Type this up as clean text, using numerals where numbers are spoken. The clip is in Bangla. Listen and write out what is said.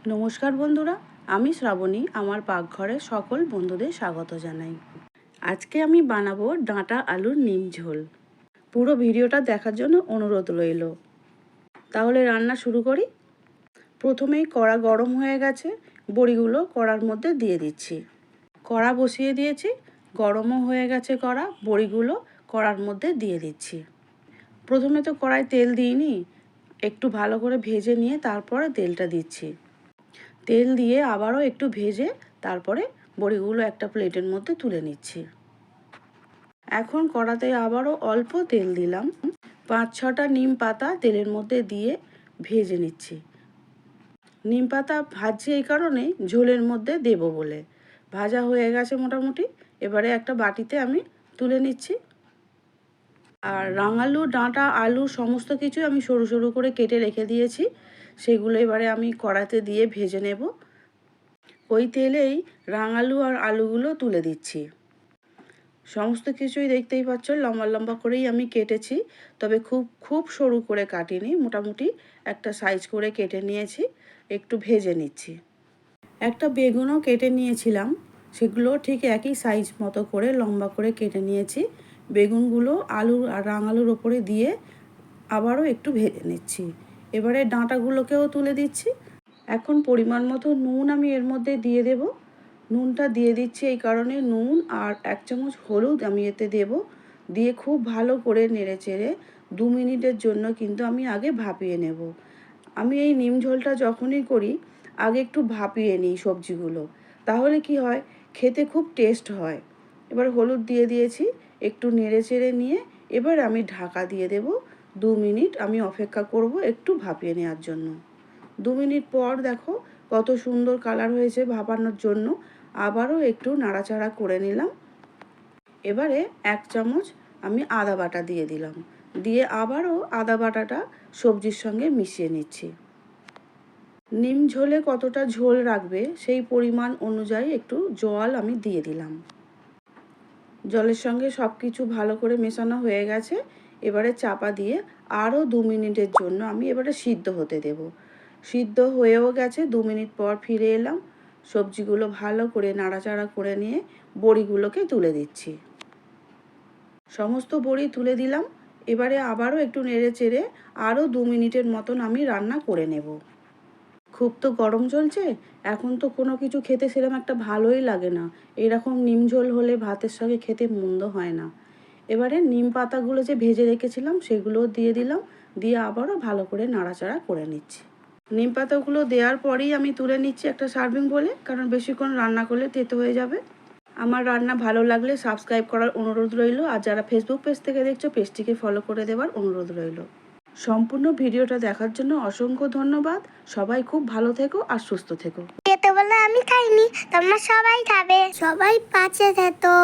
নমস্কার বন্ধুরা, আমি শ্রাবণী। আমার পাকঘরে সকল বন্ধুদের স্বাগত জানাই। আজকে আমি বানাবো ডাঁটা আলুর নিম ঝোল। পুরো ভিডিওটা দেখার জন্য অনুরোধ রইল। তাহলে রান্না শুরু করি। প্রথমেই কড়া গরম হয়ে গেছে, বড়িগুলো কড়ার মধ্যে দিয়ে দিচ্ছি। কড়া বসিয়ে দিয়েছি, গরমও হয়ে গেছে কড়া, বড়িগুলো কড়ার মধ্যে দিয়ে দিচ্ছি। প্রথমে তো কড়ায় তেল দিইনি, একটু ভালো করে ভেজে নিয়ে তারপরে তেলটা দিচ্ছি। তেল দিয়ে আবারও একটু ভেজে তারপরে বড়িগুলো একটা প্লেটের মধ্যে তুলে নিচ্ছি। এখন কড়াতে আবারও অল্প তেল দিলাম, 5-6টা নিম পাতা তেলের মধ্যে দিয়ে ভেজে নিচ্ছি। নিম পাতা ভাজছি এই কারণে ঝোলের মধ্যে দেব বলে। ভাজা হয়ে গেছে মোটামুটি, এবারে একটা বাটিতে আমি তুলে নিচ্ছি। আর রাঙালু, ডাঁটা, আলু সমস্ত কিছু আমি সরু সরু করে কেটে রেখে দিয়েছি, সেগুলো এবারে আমি কড়াতে দিয়ে ভেজে নেব। ওই তেলেই রাঙালু আর আলুগুলো তুলে দিচ্ছি। সমস্ত কিছুই দেখতেই পাচ্ছ লম্বা লম্বা করেই আমি কেটেছি, তবে খুব সরু করে কাটিনি, মোটামুটি একটা সাইজ করে কেটে নিয়েছি। একটু ভেজে নিচ্ছি। একটা বেগুনও কেটে নিয়েছিলাম, সেগুলো ঠিক একই সাইজ মতো করে লম্বা করে কেটে নিয়েছি। বেগুনগুলো আলু আর রাঙালুর ওপরে দিয়ে আবারও একটু ভেজে নিচ্ছি। এবারে ডাঁটাগুলোকেও তুলে দিচ্ছি। এখন পরিমাণ মতো নুন আমি এর মধ্যে দিয়ে দেব। নুনটা দিয়ে দিচ্ছি এই কারণে, নুন আর 1 চামচ হলুদ আমি এতে দেব। দিয়ে খুব ভালো করে নেড়ে চেড়ে 2 মিনিটের জন্য কিন্তু আমি আগে ভাপিয়ে নেব। আমি এই নিম ঝোলটা যখনই করি আগে একটু ভাপিয়ে নিই সবজিগুলো, তাহলে কি হয়, খেতে খুব টেস্ট হয়। এবার হলুদ দিয়ে দিয়েছি, একটু নেড়ে চেড়ে নিয়ে এবার আমি ঢাকা দিয়ে দেব। 2 মিনিট আমি অপেক্ষা করব একটু ভাপিয়ে নেওয়ার জন্য। 2 মিনিট পর দেখো কত সুন্দর কালার হয়েছে ভাপানোর জন্য। আবারও একটু নাড়াচাড়া করে নিলাম। এবারে 1 চামচ আমি আদা বাটা দিয়ে দিলাম, দিয়ে আবারও আদা বাটাটা সবজির সঙ্গে মিশিয়ে নিচ্ছি। নিম ঝোলে কতটা ঝোল রাখবে সেই পরিমাণ অনুযায়ী একটু জল আমি দিয়ে দিলাম। জলের সঙ্গে সব কিছু ভালো করে মেশানো হয়ে গেছে। এবারে চাপা দিয়ে আরও 2 মিনিটের জন্য আমি এবারে সিদ্ধ হতে দেব। সিদ্ধ হয়েও গেছে, 2 মিনিট পর ফিরে এলাম। সবজিগুলো ভালো করে নাড়াচাড়া করে নিয়ে বড়িগুলোকে তুলে দিচ্ছি। সমস্ত বড়ি তুলে দিলাম। এবারে আবারও একটু নেড়ে চেড়ে আরও 2 মিনিটের মতন আমি রান্না করে নেব। খুব তো গরম চলছে, এখন তো কোনো কিছু খেতে সেরকম একটা ভালোই লাগে না। এরকম নিম ঝোল হলে ভাতের সঙ্গে খেতে মন্দ হয় না। এবারে নিম পাতাগুলো যে ভেজে রেখেছিলাম সেগুলোও দিয়ে দিলাম, দিয়ে আবারও ভালো করে নাড়াচাড়া করে নিচ্ছি। নিম পাতাগুলো দেওয়ার পরেই আমি তুলে নিচ্ছি একটা সার্ভিং বলে, কারণ বেশিক্ষণ রান্না করলে তেতো হয়ে যাবে। আমার রান্না ভালো লাগলে সাবস্ক্রাইব করার অনুরোধ রইল, আর যারা ফেসবুক পেজ থেকে দেখছো পেজটিকে ফলো করে দেওয়ার অনুরোধ রইল। সম্পূর্ণ ভিডিওটা দেখার জন্য অসংখ্য ধন্যবাদ। সবাই খুব ভালো থেকো আর সুস্থ থেকো। খেতে বলে আমি খাইনি, তোমরা সবাই খাবে, সবাই পাশে থেকো।